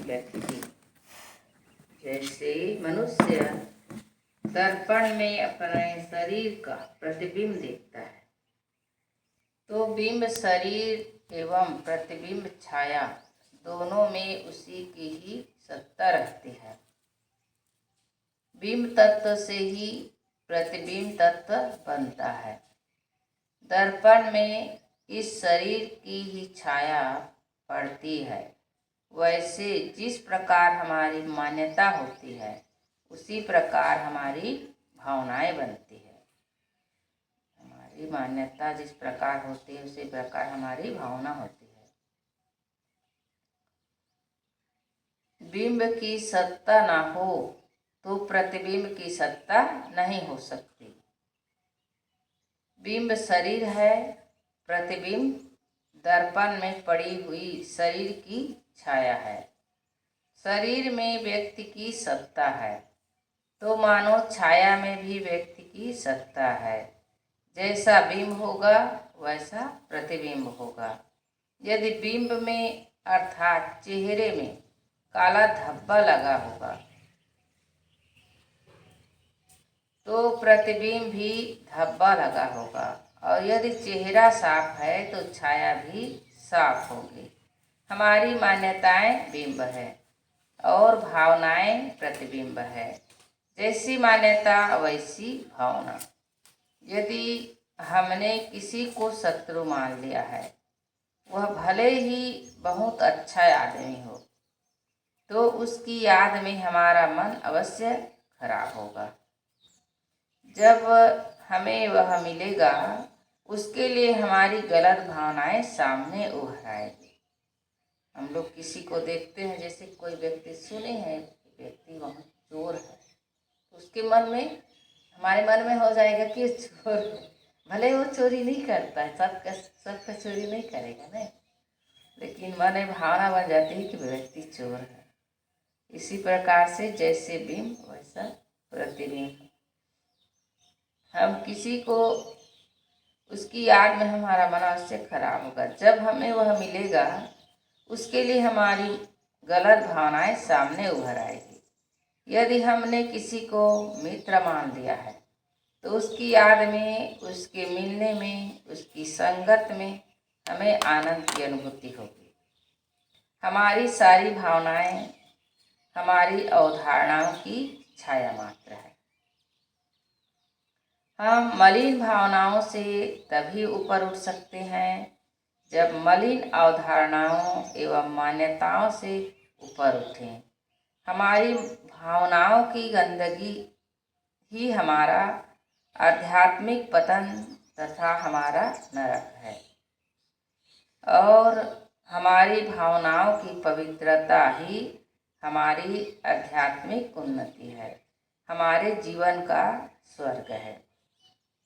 व्यक्ति, जैसे मनुष्य दर्पण में अपने शरीर का प्रतिबिंब देखता है, तो बिंब शरीर एवं प्रतिबिंब छाया दोनों में उसी की ही सत्ता रहती है। बिंब तत्व से ही प्रतिबिंब तत्व बनता है। दर्पण में इस शरीर की ही छाया पड़ती है। वैसे जिस प्रकार हमारी मान्यता होती है, उसी प्रकार हमारी भावनाएं बनती है। हमारी मान्यता जिस प्रकार होती है, उसी प्रकार हमारी भावना होती है। बिंब की सत्ता ना हो तो प्रतिबिंब की सत्ता नहीं हो सकती। बिंब शरीर है, प्रतिबिंब दर्पण में पड़ी हुई शरीर की छाया है। शरीर में व्यक्ति की सत्ता है, तो मानो छाया में भी व्यक्ति की सत्ता है। जैसा बिंब होगा वैसा प्रतिबिंब होगा। यदि बिंब में अर्थात चेहरे में काला धब्बा लगा होगा, तो प्रतिबिंब भी धब्बा लगा होगा। और यदि चेहरा साफ है तो छाया भी साफ होगी। हमारी मान्यताएं बिंब है और भावनाएं प्रतिबिंब है। जैसी मान्यता वैसी भावना। यदि हमने किसी को शत्रु मान लिया है, वह भले ही बहुत अच्छा आदमी हो, तो उसकी याद में हमारा मन अवश्य खराब होगा। जब हमें वह मिलेगा, उसके लिए हमारी गलत भावनाएं सामने उभर आएगी। हम लोग किसी को देखते हैं, जैसे कोई व्यक्ति सुने हैं व्यक्ति बहुत चोर है, तो उसके मन में, हमारे मन में हो जाएगा कि चोर है। भले वो चोरी नहीं करता है, सबका चोरी नहीं करेगा नहीं, लेकिन मन में भावना बन जाती है कि व्यक्ति चोर है। इसी प्रकार से जैसे बिंब वैसा प्रतिबिंब। हम किसी को, उसकी याद में हमारा मन अवश्य खराब होगा। जब हमें वह मिलेगा, उसके लिए हमारी गलत भावनाएं सामने उभर आएगी। यदि हमने किसी को मित्र मान लिया है, तो उसकी याद में, उसके मिलने में, उसकी संगत में हमें आनंद की अनुभूति होगी। हमारी सारी भावनाएं हमारी अवधारणाओं की छाया मात्र है। हम मलिन भावनाओं से तभी ऊपर उठ सकते हैं जब मलिन अवधारणाओं एवं मान्यताओं से ऊपर उठें। हमारी भावनाओं की गंदगी ही हमारा आध्यात्मिक पतन तथा हमारा नरक है, और हमारी भावनाओं की पवित्रता ही हमारी आध्यात्मिक उन्नति है, हमारे जीवन का स्वर्ग है।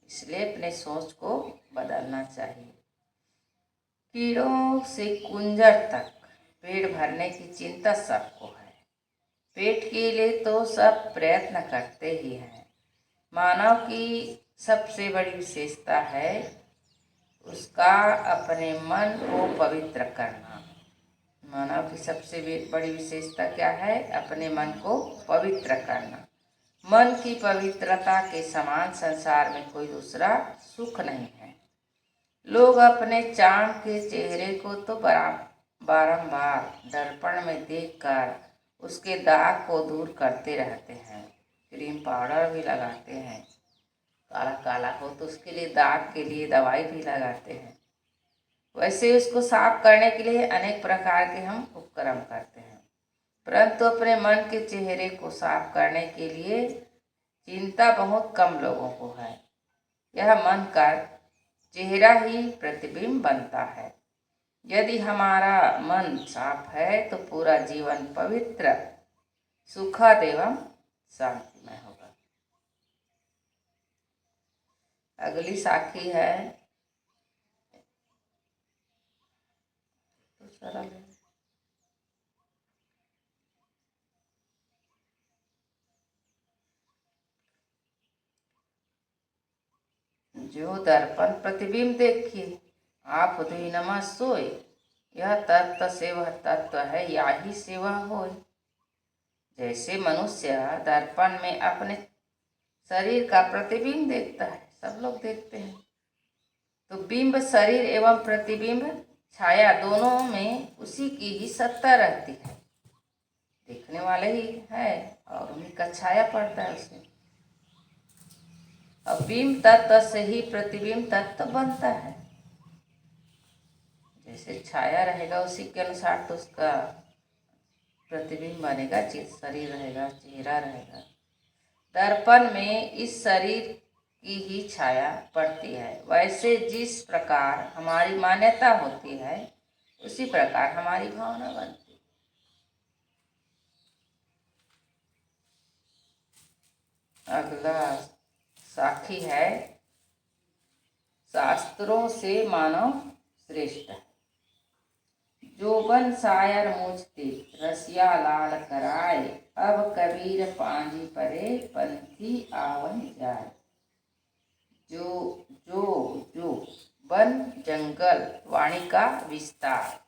इसलिए अपने सोच को बदलना चाहिए। कीड़ों से कुंजर तक पेट भरने की चिंता सबको है। पेट के लिए तो सब प्रयत्न करते ही हैं। मानव की सबसे बड़ी विशेषता है उसका अपने मन को पवित्र करना। मानव की सबसे बड़ी विशेषता क्या है? अपने मन को पवित्र करना। मन की पवित्रता के समान संसार में कोई दूसरा सुख नहीं है। लोग अपने चांद के चेहरे को तो बारंबार दर्पण में देखकर उसके दाग को दूर करते रहते हैं। क्रीम पाउडर भी लगाते हैं, काला काला हो तो उसके लिए, दाग के लिए दवाई भी लगाते हैं। वैसे उसको साफ करने के लिए अनेक प्रकार के हम उपक्रम करते हैं, परंतु अपने मन के चेहरे को साफ करने के लिए चिंता बहुत कम लोगों को है। यह मन का चेहरा ही प्रतिबिंब बनता है। यदि हमारा मन साफ है तो पूरा जीवन पवित्र, सुखद एवं शांतिमय होगा। अगली साखी है तो सरल है। जो दर्पण प्रतिबिंब देखिए, आप हुई नमा सोए, यह तत्व से वह तत्व है, या ही से वह हो। जैसे मनुष्य दर्पण में अपने शरीर का प्रतिबिंब देखता है, सब लोग देखते हैं, तो बिंब शरीर एवं प्रतिबिंब छाया दोनों में उसी की ही सत्ता रहती है। देखने वाले ही है और उन्हीं का छाया पड़ता है उसमें। और बिंब तत्व से ही प्रतिबिंब तत्व बनता है। जैसे छाया रहेगा उसी के अनुसार तो उसका प्रतिबिंब बनेगा, शरीर रहेगा, चेहरा रहेगा। दर्पण में इस शरीर की ही छाया पड़ती है। वैसे जिस प्रकार हमारी मान्यता होती है उसी प्रकार हमारी भावना बनती है। अगला साखी है, शास्त्रों से मानव श्रेष्ठ है। जोबन सायर मुझते रसिया लाल कराए, अब कबीर पांजी परे पंथी आवन जाए। जो जो जो वन जंगल वाणी का विस्तार,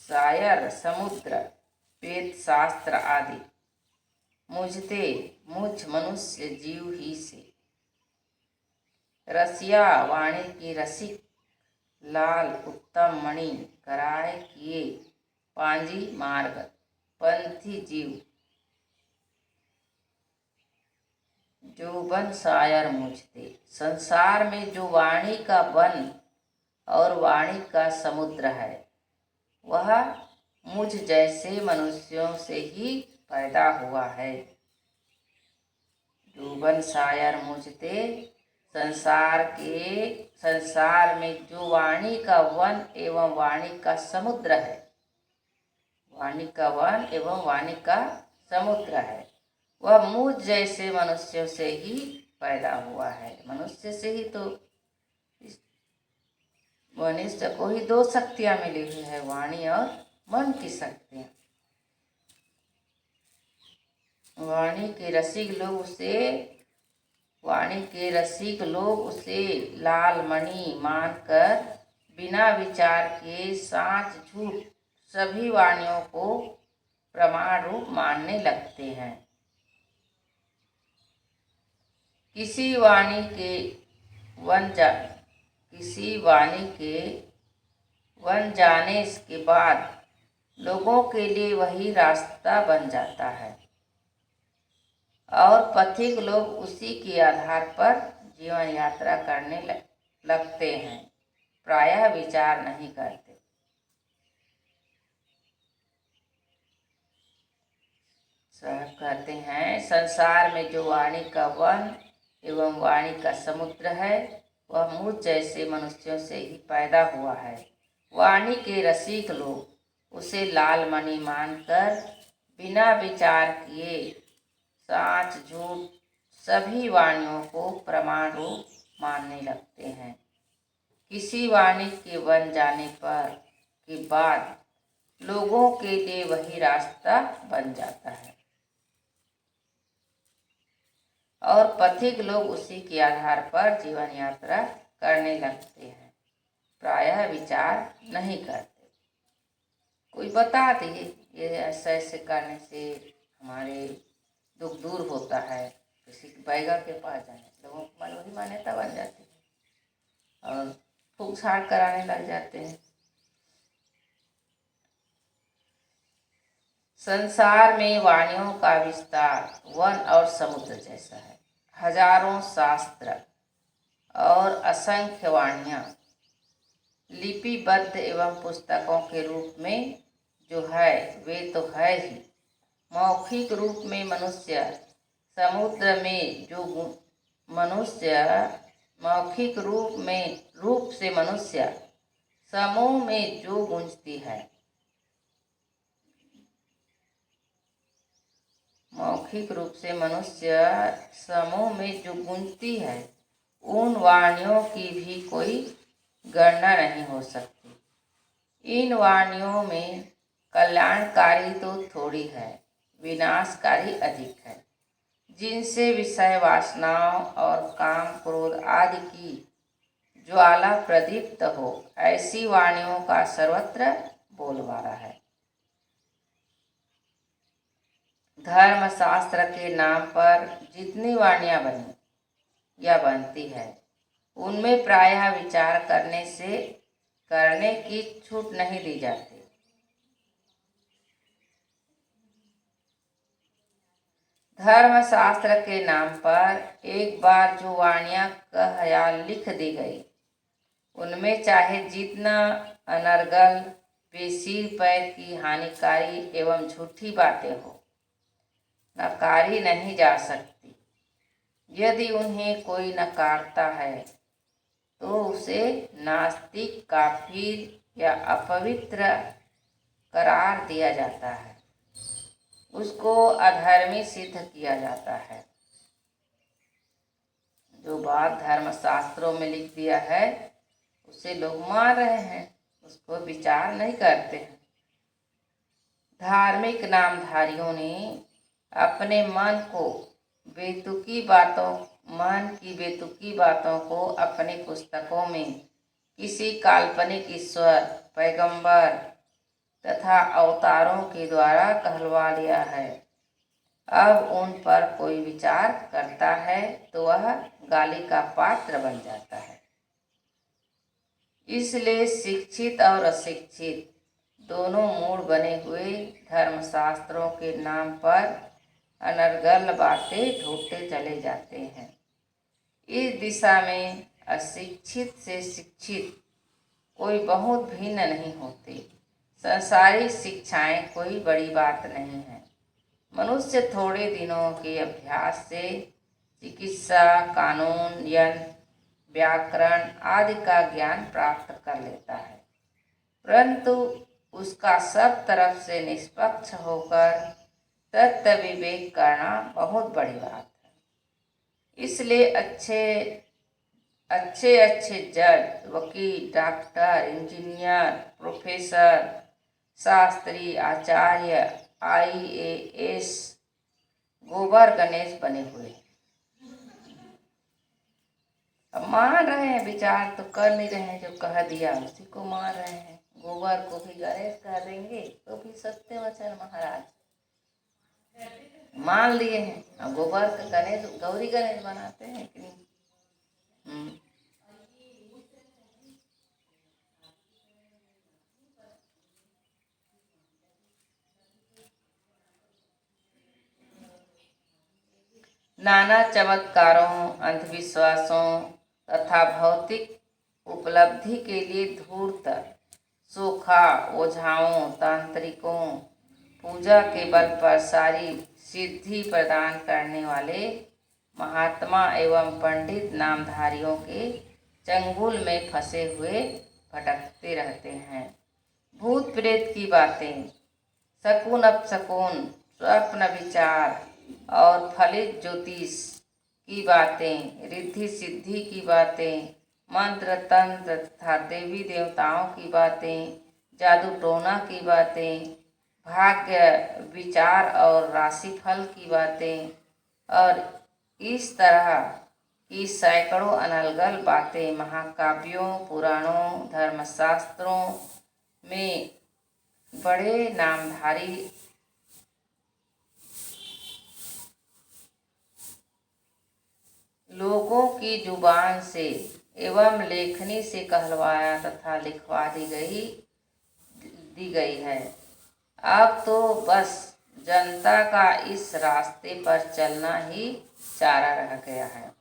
सायर समुद्र वेद शास्त्र आदि, मुझते मुझ मनुष्य जीव ही से, रसिया वाणी की रसिक, लाल उत्तम मणि कराए किए, पांजी मार्ग पंथी जीव। जो वन सायर मुझते, संसार में जो वाणी का वन और वाणी का समुद्र है वह मुझ जैसे मनुष्यों से ही पैदा हुआ है। जो वन सायर मुझते, संसार में जो वाणी का वन एवं वाणी का समुद्र है, वाणी का वन एवं वाणी का समुद्र है, वह मुझ जैसे मनुष्यों से ही पैदा हुआ है। मनुष्य से ही तो मनुष्य को ही दो शक्तियां मिली हुई है, वाणी और मन की शक्तियां। वाणी के रसिक लोग उसे लाल मणि मानकर बिना विचार के साच झूठ सभी वाणियों को प्रमाण रूप मानने लगते हैं। किसी वाणी के वन जाने के बाद लोगों के लिए वही रास्ता बन जाता है और पथिक लोग उसी के आधार पर जीवन यात्रा करने लगते हैं, प्रायः विचार नहीं करते। साहब कहते हैं, संसार में जो वाणी का वन एवं वाणी का समुद्र है वह मुझ जैसे मनुष्यों से ही पैदा हुआ है। वाणी के रसिक लोग उसे लाल मणि मानकर बिना विचार किए साच झूठ सभी वाणियों को प्रमाण रूप मानने लगते हैं। किसी वाणी के बन जाने के बाद लोगों के लिए वही रास्ता बन जाता है और पथिक लोग उसी के आधार पर जीवन यात्रा करने लगते हैं, प्रायः विचार नहीं करते। कोई बता दिए ये ऐसे ऐसे करने से हमारे दुख दूर होता है, किसी बैगा के पास जाने लोगों को वही मान्यता बन जाती है और फूक झाड़ कराने लग जाते हैं। संसार में वाणियों का विस्तार वन और समुद्र जैसा है। हजारों शास्त्र और असंख्य वाणियाँ लिपिबद्ध एवं पुस्तकों के रूप में जो है वे तो है ही। मौखिक रूप में मनुष्य समुद्र में जो मौखिक रूप से मनुष्य समूह में जो गूंजती है, मौखिक रूप से मनुष्य समूह में जो गूंजती है उन वाणियों की भी कोई गणना नहीं हो सकती। इन वाणियों में कल्याणकारी तो थोड़ी है, विनाशकारी अधिक है, जिनसे विषय वासनाओं और काम क्रोध आदि की ज्वाला प्रदीप्त हो, ऐसी वाणियों का सर्वत्र बोलबाला है। धर्म शास्त्र के नाम पर जितनी वाणियां बनी या बनती है, उनमें प्रायः विचार करने की छूट नहीं दी जाती। धर्म शास्त्र के नाम पर एक बार जो वाणियां कह या लिख दी गई, उनमें चाहे जितना अनर्गल, बेसिर पैर की हानिकारी एवं झूठी बातें हो, नकारी नहीं जा सकती। यदि उन्हें कोई नकारता है तो उसे नास्तिक, काफिर या अपवित्र करार दिया जाता है, उसको अधर्मी सिद्ध किया जाता है। जो बात धर्म शास्त्रों में लिख दिया है उसे लोग मान रहे हैं, उसको विचार नहीं करते हैं। धार्मिक नामधारियों ने अपने मन की बेतुकी बातों को अपनी पुस्तकों में किसी काल्पनिक ईश्वर, पैगंबर तथा अवतारों के द्वारा कहलवा लिया है। अब उन पर कोई विचार करता है तो वह गाली का पात्र बन जाता है। इसलिए शिक्षित और अशिक्षित दोनों मूड बने हुए धर्मशास्त्रों के नाम पर अनर्गल बातें ढूंढते चले जाते हैं। इस दिशा में अशिक्षित से शिक्षित कोई बहुत भिन्न नहीं होते। संसारिक शिक्षाएं कोई बड़ी बात नहीं है। मनुष्य थोड़े दिनों के अभ्यास से चिकित्सा, कानून, यंत्र, व्याकरण आदि का ज्ञान प्राप्त कर लेता है, परंतु उसका सब तरफ से निष्पक्ष होकर तत्व विवेक करना बहुत बड़ी बात है। इसलिए अच्छे जज, वकील, डॉक्टर, इंजीनियर, प्रोफेसर, शास्त्री, आचार्य, IAS गोबर गणेश बने हुए। अब मान रहे हैं, विचार तो कर नहीं रहे हैं, जो कह दिया उसी को मान रहे हैं। गोबर को भी गणेश कह देंगे तो भी सत्यवचन महाराज मान लिए हैं। अब गोबर का गणेश, गौरी गणेश बनाते हैं कि नहीं? नाना चमत्कारों, अंधविश्वासों तथा भौतिक उपलब्धि के लिए धूर्त, सोखा, ओझाओं, तांत्रिकों, पूजा के बल पर सारी सिद्धि प्रदान करने वाले महात्मा एवं पंडित नामधारियों के चंगुल में फंसे हुए भटकते रहते हैं। भूत प्रेत की बातें, शकुन अपशकुन, स्वप्न विचार और फलित ज्योतिष की बातें, रिद्धि सिद्धि की बातें, मंत्र तंत्र तथा देवी देवताओं की बातें, जादू टोना की बातें, भाग्य विचार और राशिफल की बातें और इस तरह की सैकड़ों अनलगल बातें महाकाव्यों, पुराणों, धर्मशास्त्रों में बड़े नामधारी लोगों की जुबान से एवं लेखनी से कहलवाया तथा लिखवा दी गई है। अब तो बस जनता का इस रास्ते पर चलना ही चारा रह गया है।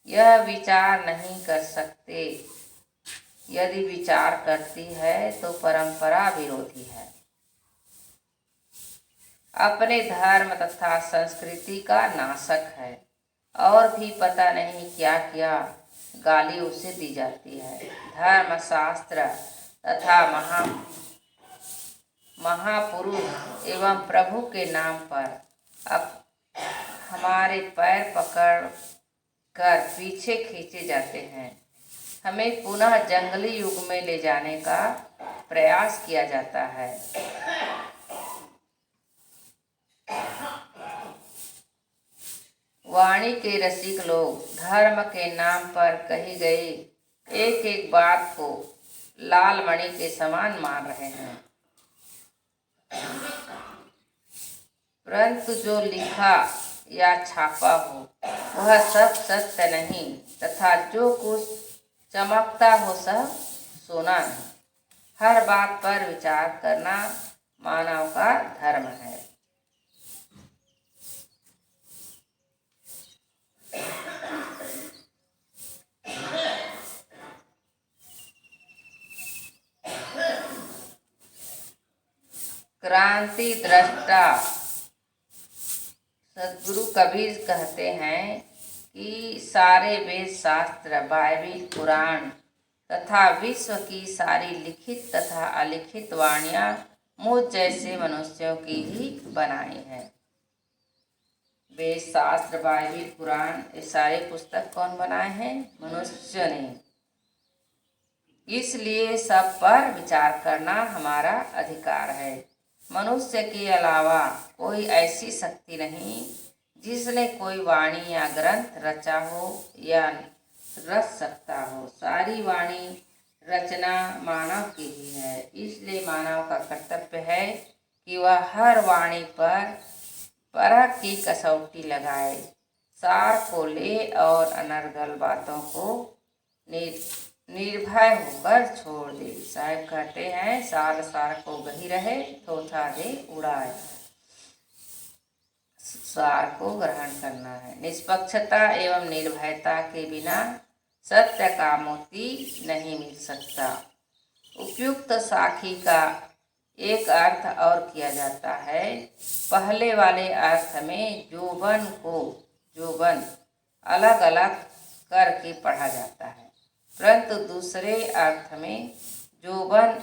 यह विचार नहीं कर सकते, यदि विचार करती है तो परंपरा विरोधी है, अपने धर्म तथा संस्कृति का नाशक है और भी पता नहीं क्या क्या गाली उसे दी जाती है। धर्म शास्त्र तथा महापुरुष एवं प्रभु के नाम पर अब हमारे पैर पकड़ कर पीछे खींचे जाते हैं। हमें पुनः जंगली युग में ले जाने का प्रयास किया जाता है। वाणी के रसिक लोग धर्म के नाम पर कही गई एक एक बात को लाल मणि के समान मान रहे हैं, परंतु जो लिखा या छापा हो वह सब सत्य नहीं, तथा जो कुछ चमकता हो सब सोना नहीं। हर बात पर विचार करना मानव का धर्म है। क्रांति दृष्टा सदगुरु कबीर कहते हैं कि सारे वेद शास्त्र, बाइबिल, पुराण तथा विश्व की सारी लिखित तथा अलिखित वाणियाँ मुझ जैसे मनुष्यों की ही बनाई है। वेद शास्त्र, बाइबिल, पुराण ये सारे पुस्तक कौन बनाए हैं? मनुष्य ने। इसलिए सब पर विचार करना हमारा अधिकार है। मनुष्य के अलावा कोई ऐसी शक्ति नहीं जिसने कोई वाणी या ग्रंथ रचा हो या रच सकता हो। सारी वाणी रचना मानव की ही है। इसलिए मानव का कर्तव्य है कि वह हर वाणी पर परख की कसौटी लगाए, सार को ले और अनर्गल बातों को निर्भय होकर छोड़ दे। साहब कहते हैं, सार सार को गही रहे, थोथा दे उड़ाए। सार को ग्रहण करना है। निष्पक्षता एवं निर्भयता के बिना सत्य का मोती नहीं मिल सकता। उपयुक्त साखी का एक अर्थ और किया जाता है। पहले वाले अर्थ में जोबन अलग अलग करके पढ़ा जाता है, परंतु दूसरे अर्थ में जोबन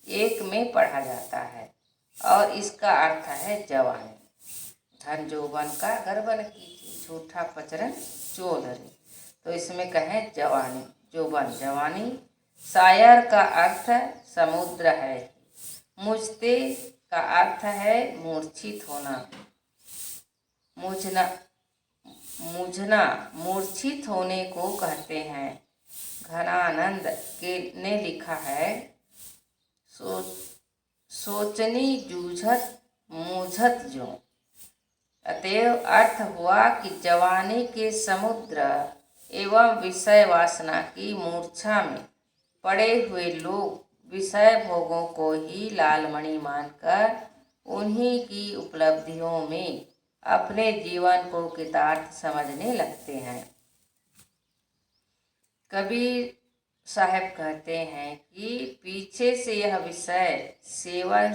एक में पढ़ा जाता है और इसका अर्थ है जवानी। धन जोबन का गर्वन कीजिए, झूठा पचरन चोधरी। तो इसमें कहें जवानी, जोबन जवानी। शायर का अर्थ समुद्र है। मुझते का अर्थ है मूर्छित होना, मूझना मूर्छित होने को कहते हैं। घनानंद के ने लिखा है, सोचनी जूझत मूझत जो। अतएव अर्थ हुआ कि जवानी के समुद्र एवं विषय वासना की मूर्छा में पड़े हुए लोग विषय भोगों को ही लालमणि मानकर उन्हीं की उपलब्धियों में अपने जीवन को कृतार्थ समझने लगते हैं। कबीर साहब कहते हैं कि पीछे से यह विषय सेवन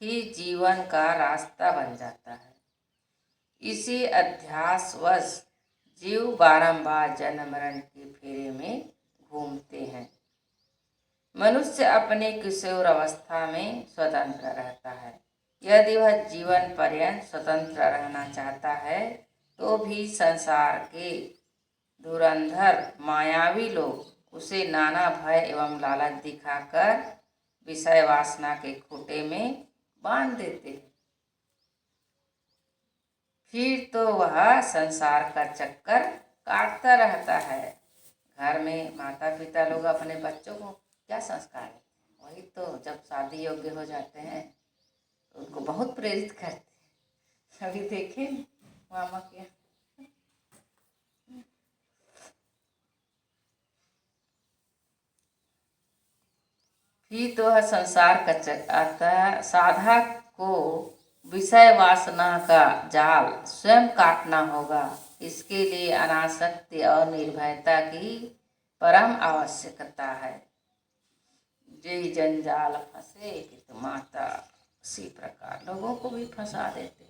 ही जीवन का रास्ता बन जाता है। इसी अध्यासवश जीव बारंबार जन्म मरण के फेरे में घूमते हैं। मनुष्य अपने किशोर अवस्था में स्वतंत्र रहता है। यदि वह जीवन पर्यंत स्वतंत्र रहना चाहता है तो भी संसार के धुरंधर मायावी लोग उसे नाना भय एवं लालच दिखाकर विषय वासना के खूंटे में बांध देते हैं। फिर तो वह संसार का चक्कर काटता रहता है। घर में माता पिता लोग अपने बच्चों को क्या संस्कार है, वही तो जब शादी योग्य हो जाते हैं तो उनको बहुत प्रेरित करते हैं। अभी देखे मामा के फिर तो वह संसार का चक्कर, साधक को विषय वासना का जाल स्वयं काटना होगा। इसके लिए अनासक्ति और निर्भयता की परम आवश्यकता है। जय जंजाल फंसे कि तो माता इसी प्रकार लोगों को भी फंसा देते।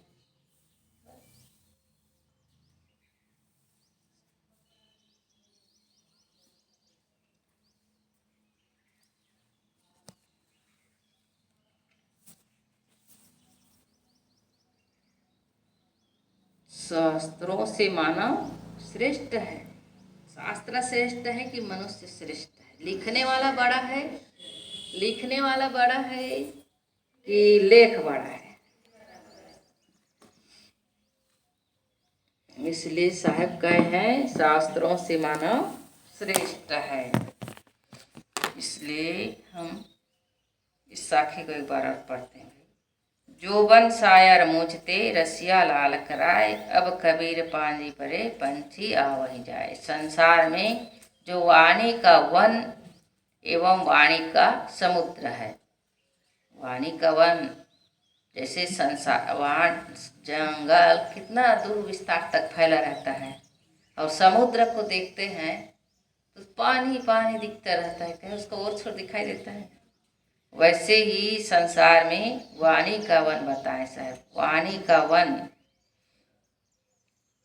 शास्त्रों से मानव श्रेष्ठ है। शास्त्र श्रेष्ठ है कि मनुष्य श्रेष्ठ है? लिखने वाला बड़ा है, लिखने वाला बड़ा है कि लेख बड़ा है? इसलिए साहब कहे हैं, शास्त्रों से मानव श्रेष्ठ है। इसलिए हम इस साखी को एक बार और पढ़ते हैं। जोबन सायर मूझते रसिया लाल कराए, अब कबीर पांजी परे पंछी आवही जाए। संसार में जो वाणी का वन एवं वाणी का समुद्र है, वाणी का वन जैसे संसार, वहाँ जंगल कितना दूर विस्तार तक फैला रहता है, और समुद्र को देखते हैं तो पानी पानी दिखता रहता है, कहीं उसका और छोर दिखाई देता है। वैसे ही संसार में वाणी का वन बताएं साहब, वाणी का वन,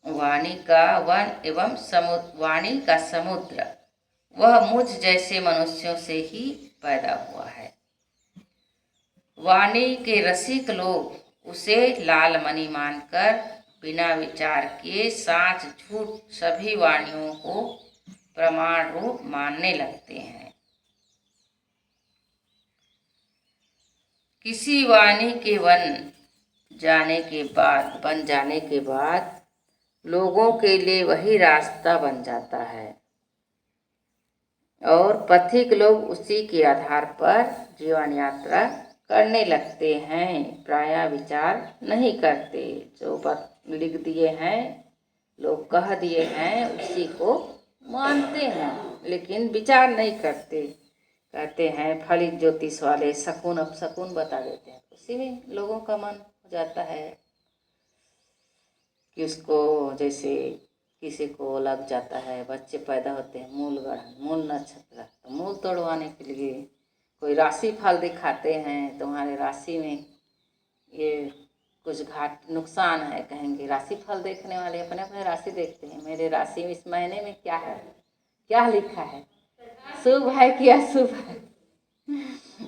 वाणी का वन एवं समुद्र, वाणी का समुद्र, वह मुझ जैसे मनुष्यों से ही पैदा हुआ है। वाणी के रसिक लोग उसे लाल मणि मानकर बिना विचार किए साच झूठ सभी वाणियों को प्रमाण रूप मानने लगते हैं। किसी वाणी के बन जाने के बाद लोगों के लिए वही रास्ता बन जाता है, और पथिक लोग उसी के आधार पर जीवन यात्रा करने लगते हैं, प्रायः विचार नहीं करते। जो लिख दिए हैं, लोग कह दिए हैं, उसी को मानते हैं, लेकिन विचार नहीं करते। कहते हैं फलित ज्योतिष वाले शकुन अपशकुन बता देते हैं, उसी में लोगों का मन हो जाता है कि उसको, जैसे किसी को लग जाता है, बच्चे पैदा होते हैं मूल ग्रहण, मूल नक्षत्र, तो मूल तोड़वाने के लिए कोई राशि फल दिखाते हैं, तुम्हारे राशि में ये कुछ घाट नुकसान है, कहेंगे राशि फल देखने वाले अपने अपने राशि देखते हैं, मेरे राशि में इस महीने में क्या है, क्या लिखा है, शुभ है कि अशुभ है,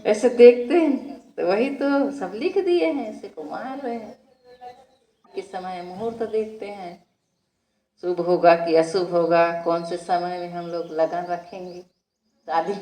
ऐसे देखते हैं। तो वही तो सब लिख दिए हैं, इसे को मार रहे हैं। किस समय मुहूर्त देखते हैं, शुभ होगा कि अशुभ होगा, कौन से समय में हम लोग लगन रखेंगे शादी